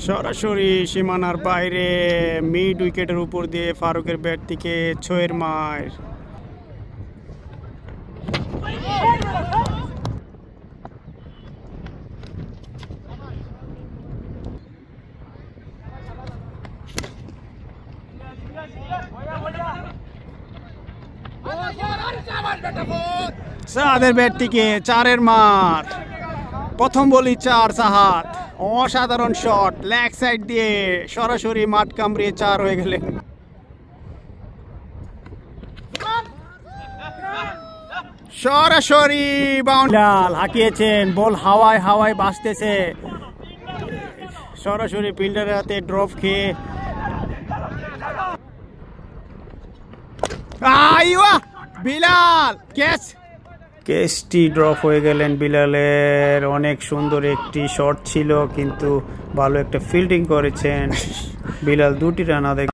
সরাসরি সীমানার বাইরে মিড উইকেটের উপর দিয়ে ফারুকের ব্যাট থেকে 6 মার। সাহাদের ব্যাট থেকে 4 মার। প্রথম বলি 4 সাহাদ, অসাধারণ শট, লেগ সাইড দিয়ে সরাসরি মাঠ কামড়িয়ে 4 হয়ে গেলেন। সরাসরি বাউন্ডারি হাঁকিয়েছেন, বল হাওয়ায় হাওয়ায় বাজতেছে, সরাসরি ফিল্ডারের হাতে ড্রপ খেয়ে বিলাল ক্যাচটি ড্রপ হয়ে গেলেন বিলালের। অনেক সুন্দর একটি শট ছিল, কিন্তু ভালো একটা ফিল্ডিং করেছেন বিলাল, 2টি রান আদায়।